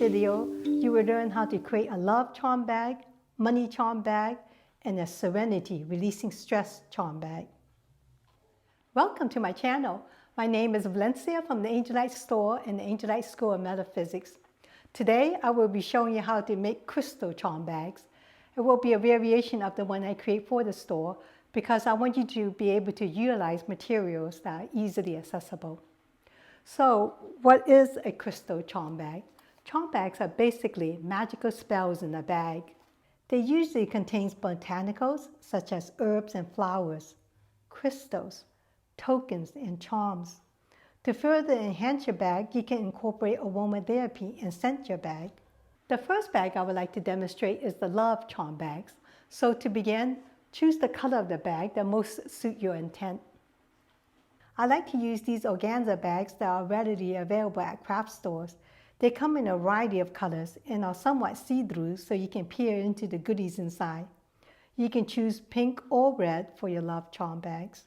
video, you will learn how to create a love charm bag, money charm bag, and a Serenity, releasing stress charm bag. Welcome to my channel. My name is Valencia from the Angelite Store and the Angelite School of Metaphysics. Today, I will be showing you how to make crystal charm bags. It will be a variation of the one I create for the store because I want you to be able to utilize materials that are easily accessible. So, what is a crystal charm bag? Charm bags are basically magical spells in a bag. They usually contain botanicals such as herbs and flowers, crystals, tokens, and charms. To further enhance your bag, you can incorporate aromatherapy and scent your bag. The first bag I would like to demonstrate is the love charm bags. So to begin, choose the color of the bag that most suit your intent. I like to use these organza bags that are readily available at craft stores. They come in a variety of colors and are somewhat see-through so you can peer into the goodies inside. You can choose pink or red for your love charm bags.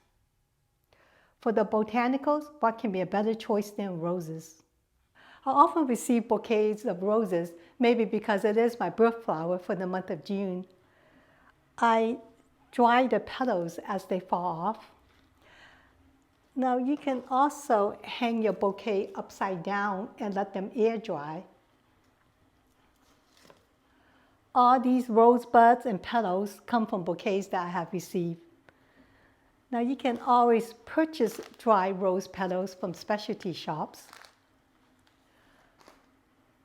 For the botanicals, what can be a better choice than roses? I often receive bouquets of roses, maybe because it is my birth flower for the month of June. I dry the petals as they fall off. Now you can also hang your bouquet upside down and let them air dry. All these rosebuds and petals come from bouquets that I have received. Now you can always purchase dry rose petals from specialty shops.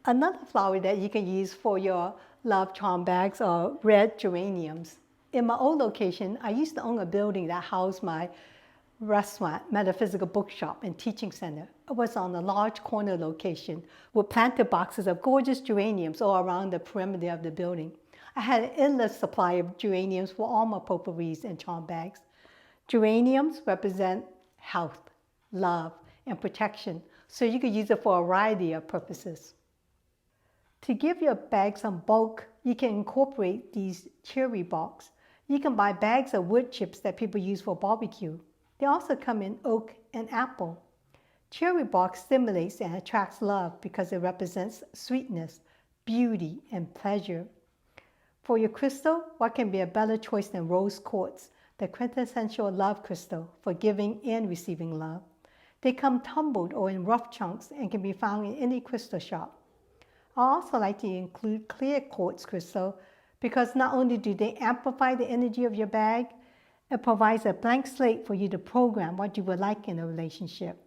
Another flower that you can use for your love charm bags are red geraniums. In my old location, I used to own a building that housed my restaurant, metaphysical bookshop, and teaching center. It was on a large corner location with planted boxes of gorgeous geraniums all around the perimeter of the building. I had an endless supply of geraniums for all my potpourris and charm bags. Geraniums represent health, love, and protection, so you could use it for a variety of purposes. To give your bag some bulk, you can incorporate these cherry barks. You can buy bags of wood chips that people use for barbecue. They also come in oak and apple. Cherry bark stimulates and attracts love because it represents sweetness, beauty, and pleasure. For your crystal, what can be a better choice than rose quartz, the quintessential love crystal for giving and receiving love? They come tumbled or in rough chunks and can be found in any crystal shop. I also like to include clear quartz crystal because not only do they amplify the energy of your bag, it provides a blank slate for you to program what you would like in a relationship.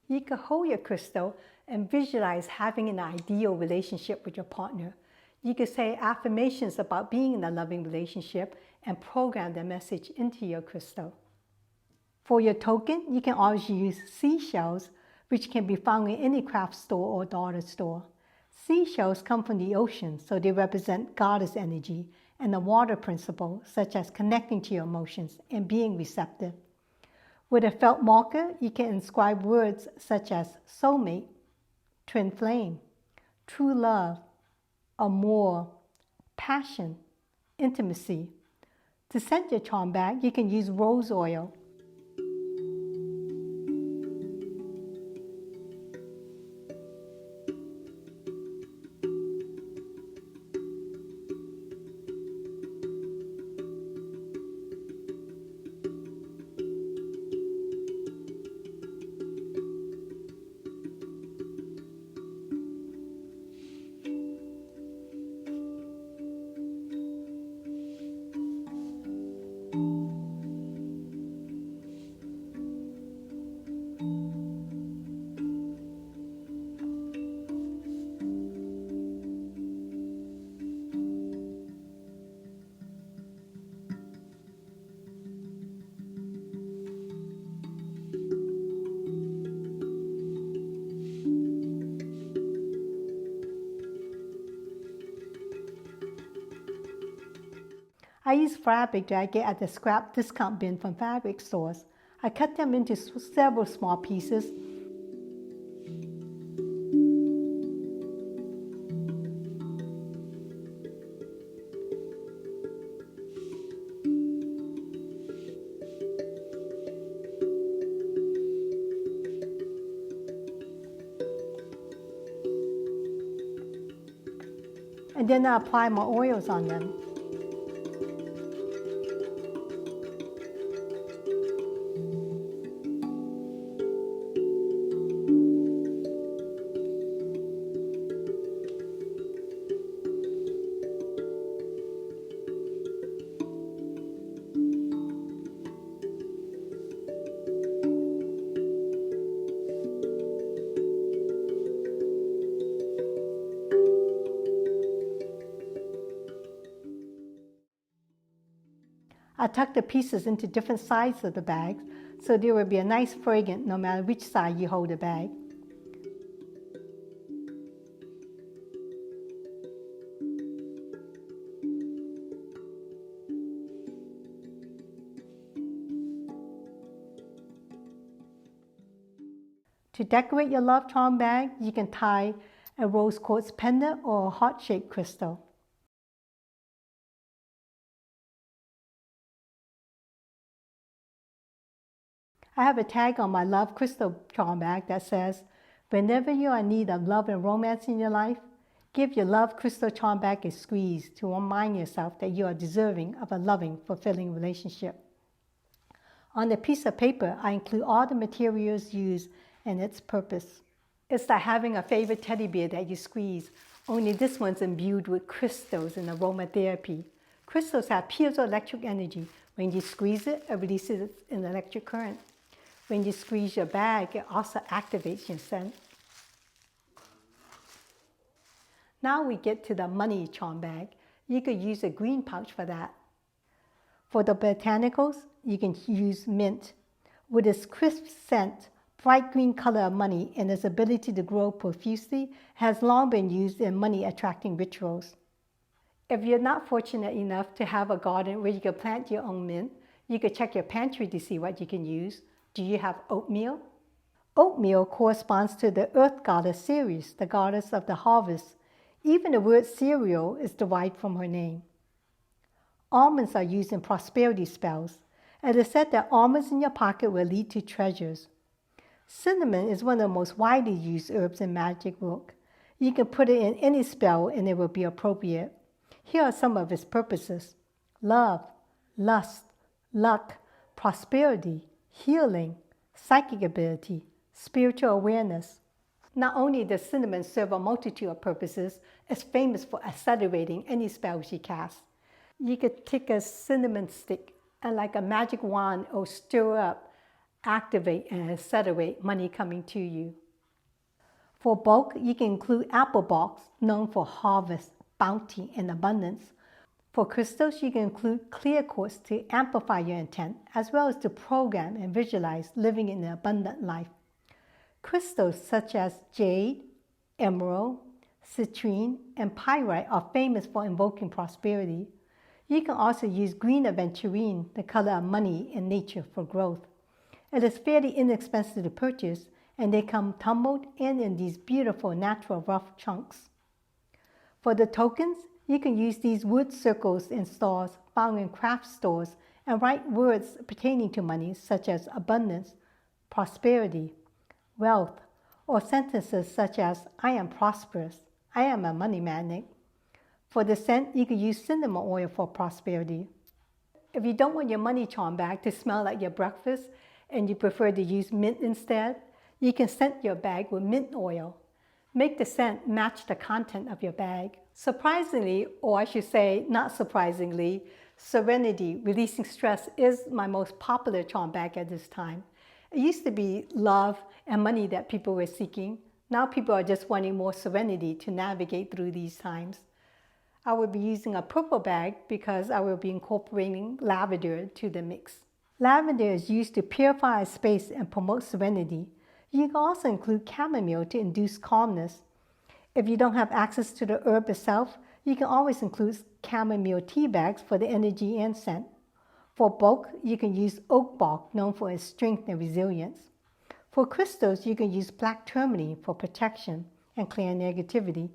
You can hold your crystal and visualize having an ideal relationship with your partner. You can say affirmations about being in a loving relationship and program the message into your crystal. For your token, you can always use seashells, which can be found in any craft store or dollar store. Seashells come from the ocean, so they represent goddess energy and the water principle, such as connecting to your emotions and being receptive. With a felt marker, you can inscribe words such as soulmate, twin flame, true love, amour, passion, intimacy. To scent your charm bag, you can use rose oil. I use fabric that I get at the scrap discount bin from fabric stores. I cut them into several small pieces. and then I apply my oils on them. I tuck the pieces into different sides of the bags so there will be a nice fragrance no matter which side you hold the bag. To decorate your love charm bag, you can tie a rose quartz pendant or a heart-shaped crystal. I have a tag on my love crystal charm bag that says, whenever you are in need of love and romance in your life, give your love crystal charm bag a squeeze to remind yourself that you are deserving of a loving, fulfilling relationship. On the piece of paper, I include all the materials used and its purpose. It's like having a favorite teddy bear that you squeeze, only this one's imbued with crystals and aromatherapy. Crystals have piezoelectric energy. When you squeeze it, it releases an electric current. When you squeeze your bag, it also activates your scent. Now we get to the money charm bag. You could use a green pouch for that. For the botanicals, you can use mint. With its crisp scent, bright green color of money, and its ability to grow profusely, has long been used in money-attracting rituals. If you're not fortunate enough to have a garden where you can plant your own mint, you could check your pantry to see what you can use. Do you have oatmeal? Oatmeal corresponds to the earth goddess Ceres, the goddess of the harvest. Even the word cereal is derived from her name. Almonds are used in prosperity spells. It is said that almonds in your pocket will lead to treasures. Cinnamon is one of the most widely used herbs in magic work. You can put it in any spell and it will be appropriate. Here are some of its purposes: love, lust, luck, prosperity, healing, psychic ability, spiritual awareness. Not only does cinnamon serve a multitude of purposes, it's famous for accelerating any spells you cast. You could take a cinnamon stick and like a magic wand or stir up, activate and accelerate money coming to you. For bulk, you can include apple bulbs, known for harvest, bounty, and abundance. For crystals, you can include clear quartz to amplify your intent, as well as to program and visualize living in an abundant life. Crystals such as jade, emerald, citrine, and pyrite are famous for invoking prosperity. You can also use green aventurine, the color of money and nature, for growth. It is fairly inexpensive to purchase, and they come tumbled in these beautiful natural rough chunks. For the tokens, you can use these wood circles and stars found in craft stores and write words pertaining to money such as abundance, prosperity, wealth, or sentences such as, I am prosperous, I am a money magnet. For the scent, you can use cinnamon oil for prosperity. If you don't want your money charm bag to smell like your breakfast and you prefer to use mint instead, you can scent your bag with mint oil. Make the scent match the content of your bag. Surprisingly, or I should say not surprisingly, Serenity, Releasing Stress, is my most popular charm bag at this time. It used to be love and money that people were seeking. Now people are just wanting more serenity to navigate through these times. I will be using a purple bag because I will be incorporating lavender to the mix. Lavender is used to purify a space and promote serenity. You can also include chamomile to induce calmness. If you don't have access to the herb itself, you can always include chamomile tea bags for the energy and scent. For bulk, you can use oak bark, known for its strength and resilience. For crystals, you can use black tourmaline for protection and clearing negativity,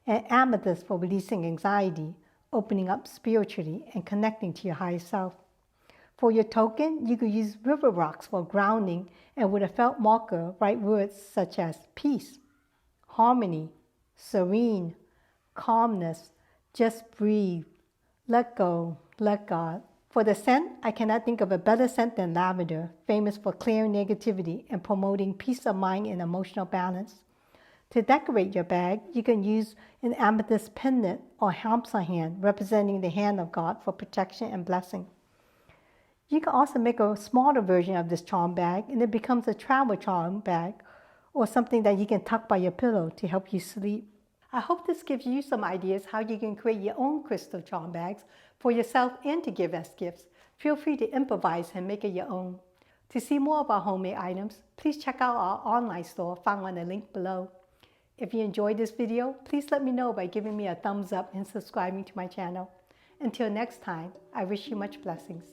and amethyst for releasing anxiety, opening up spiritually, and connecting to your higher self. For your token, you could use river rocks for grounding, and with a felt marker, write words such as peace, harmony, serene, calmness, Just breathe. Let go. Let God. For the scent, I cannot think of a better scent than lavender, famous for clearing negativity and promoting peace of mind and emotional balance. To decorate your bag, you can use an amethyst pendant or hamsa hand, representing the hand of God for protection and blessing. You can also make a smaller version of this charm bag, and it becomes a travel charm bag or something that you can tuck by your pillow to help you sleep. I hope this gives you some ideas how you can create your own crystal charm bags for yourself and to give as gifts. Feel free to improvise and make it your own. To see more of our homemade items, please check out our online store found on the link below. If you enjoyed this video, please let me know by giving me a thumbs up and subscribing to my channel. Until next time, I wish you much blessings.